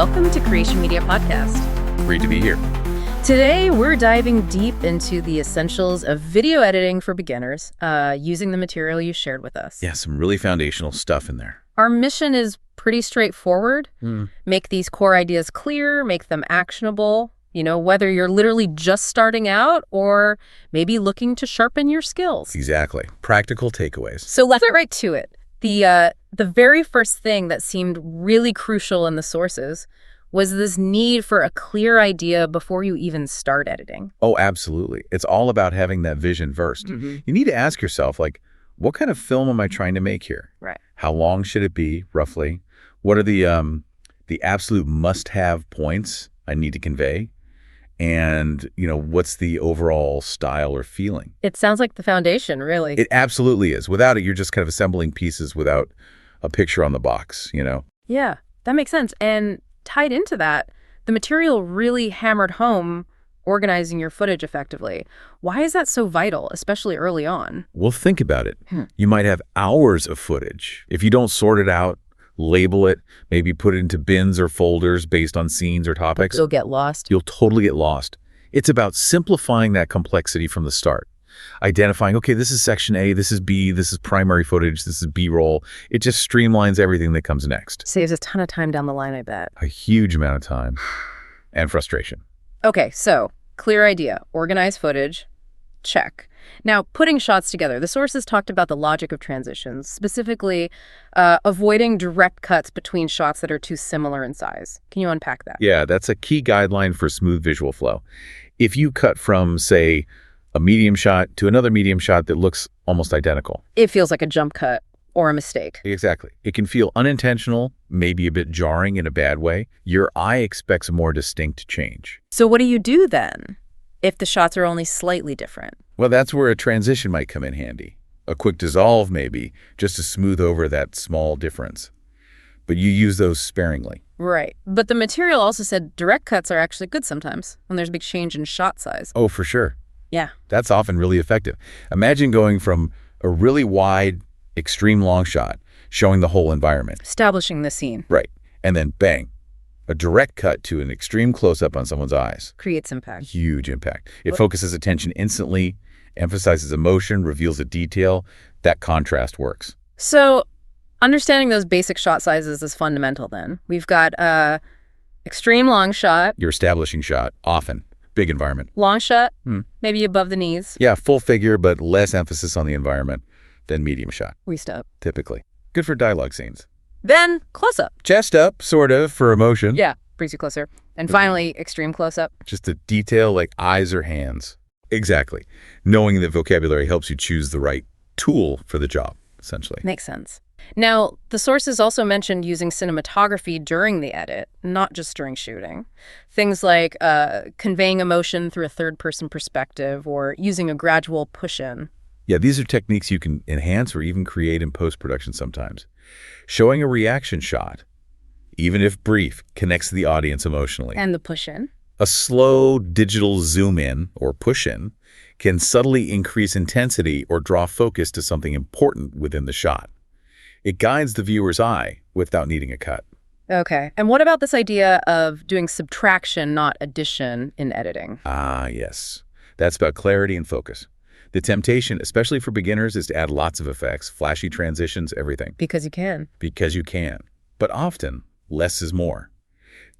welcome to Creation Media Podcast. Great to be here. Today, we're diving deep into the essentials of video editing for beginners, using the material you shared with us. Yeah, some really foundational stuff in there. Our mission is pretty straightforward. Make these core ideas clear, make them actionable, whether you're literally just starting out or maybe looking to sharpen your skills. Exactly. Practical takeaways. So let's get right to it. The very first thing that seemed really crucial in the sources was this need for a clear idea before you even start editing. Oh, absolutely. It's all about having that vision first. You need to ask yourself, what kind of film am I trying to make here? Right. How long should it be, roughly? What are the absolute must-have points I need to convey? And, what's the overall style or feeling? It sounds like the foundation, really. It absolutely is. Without it, you're just kind of assembling pieces without a picture on the box, Yeah, that makes sense. And tied into that, the material really hammered home organizing your footage effectively. Why is that so vital, especially early on? Well, think about it. You might have hours of footage. If you don't sort it out, label it, maybe put it into bins or folders based on scenes or topics, You'll get lost. you'll totally get lost. It's about simplifying that complexity from the start. Identifying, okay, this is section A, this is B, this is primary footage, this is B-roll. It just streamlines everything that comes next. Saves a ton of time down the line, I bet. A huge amount of time and frustration. Okay, so clear idea, organize footage, check. Now, putting shots together, the sources talked about the logic of transitions, specifically avoiding direct cuts between shots that are too similar in size. Can you unpack that? Yeah, that's a key guideline for smooth visual flow. If you cut from, say, a medium shot to another medium shot that looks almost identical. It feels like a jump cut or a mistake. Exactly. It can feel unintentional, maybe a bit jarring in a bad way. Your eye expects a more distinct change. So what do you do then if the shots are only slightly different? Well, that's where a transition might come in handy. A quick dissolve, maybe, just to smooth over that small difference. But you use those sparingly. Right. But the material also said direct cuts are actually good sometimes when there's a big change in shot size. Oh, for sure. Yeah. That's often really effective. Imagine going from a really wide, extreme long shot, showing the whole environment. Establishing the scene. Right. And then bang, a direct cut to an extreme close-up on someone's eyes. Creates impact. Huge impact. It focuses attention instantly, emphasizes emotion, reveals a detail. That contrast works. So understanding those basic shot sizes is fundamental then. We've got extreme long shot. Your establishing shot, often. Big environment. Long shot, maybe above the knees. Yeah, full figure, but less emphasis on the environment than medium shot, Waist up. typically. Good for dialogue scenes. Then close up. Chest up, sort of, for emotion. Yeah, brings you closer. And finally, extreme close up. Just a detail like eyes or hands. Exactly. Knowing that vocabulary helps you choose the right tool for the job, essentially. Makes sense. Now, the sources also mentioned using cinematography during the edit, not just during shooting. Things like conveying emotion through a third-person perspective or using a gradual push-in. Yeah, these are techniques you can enhance or even create in post-production sometimes. Showing a reaction shot, even if brief, connects the audience emotionally. And the push-in. A slow digital zoom-in or push-in can subtly increase intensity or draw focus to something important within the shot. It guides the viewer's eye without needing a cut. Okay. And what about this idea of doing subtraction, not addition, in editing? Ah, yes. That's about clarity and focus. The temptation, especially for beginners, is to add lots of effects, flashy transitions, everything. Because you can. Because you can. But often, less is more.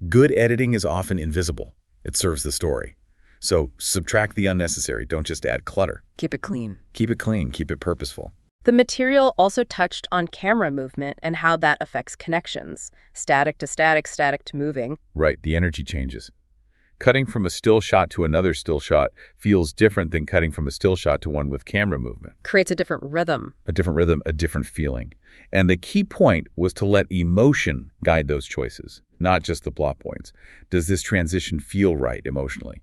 Good editing is often invisible. It serves the story. So subtract the unnecessary. Don't just add clutter. Keep it clean. Keep it clean. Keep it purposeful. The material also touched on camera movement and how that affects connections. Static to static, static to moving. Right, the energy changes. Cutting from a still shot to another still shot feels different than cutting from a still shot to one with camera movement. Creates a different rhythm. A different rhythm, a different feeling. And the key point was to let emotion guide those choices, not just the plot points. Does this transition feel right emotionally?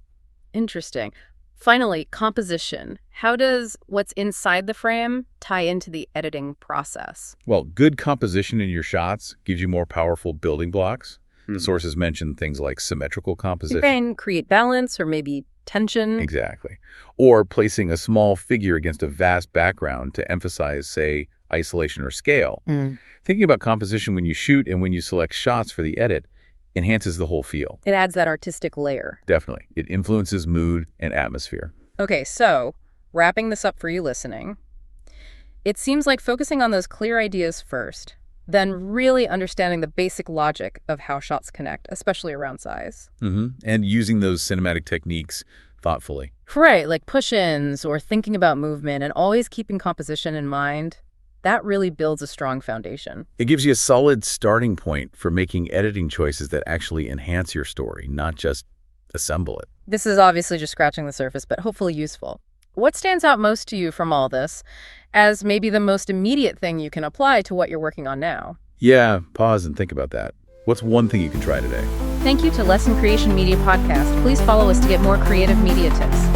Interesting. Finally, composition. How does what's inside the frame tie into the editing process? Well, good composition in your shots gives you more powerful building blocks. The sources mention things like symmetrical composition. You can create balance or maybe tension. Exactly. Or placing a small figure against a vast background to emphasize, say, isolation or scale. Thinking about composition when you shoot and when you select shots for the edit enhances the whole feel. It adds that artistic layer. Definitely. It influences mood and atmosphere. Okay, so wrapping this up for you listening, it seems like focusing on those clear ideas first, then really understanding the basic logic of how shots connect, especially around size. And using those cinematic techniques thoughtfully. Right, like push-ins or thinking about movement and always keeping composition in mind, that really builds a strong foundation. It gives you a solid starting point for making editing choices that actually enhance your story, not just assemble it. This is obviously just scratching the surface, but hopefully useful. What stands out most to you from all this as maybe the most immediate thing you can apply to what you're working on now? Yeah, pause and think about that. What's one thing you can try today? Thank you to Lesson Creation Media Podcast. Please follow us to get more creative media tips.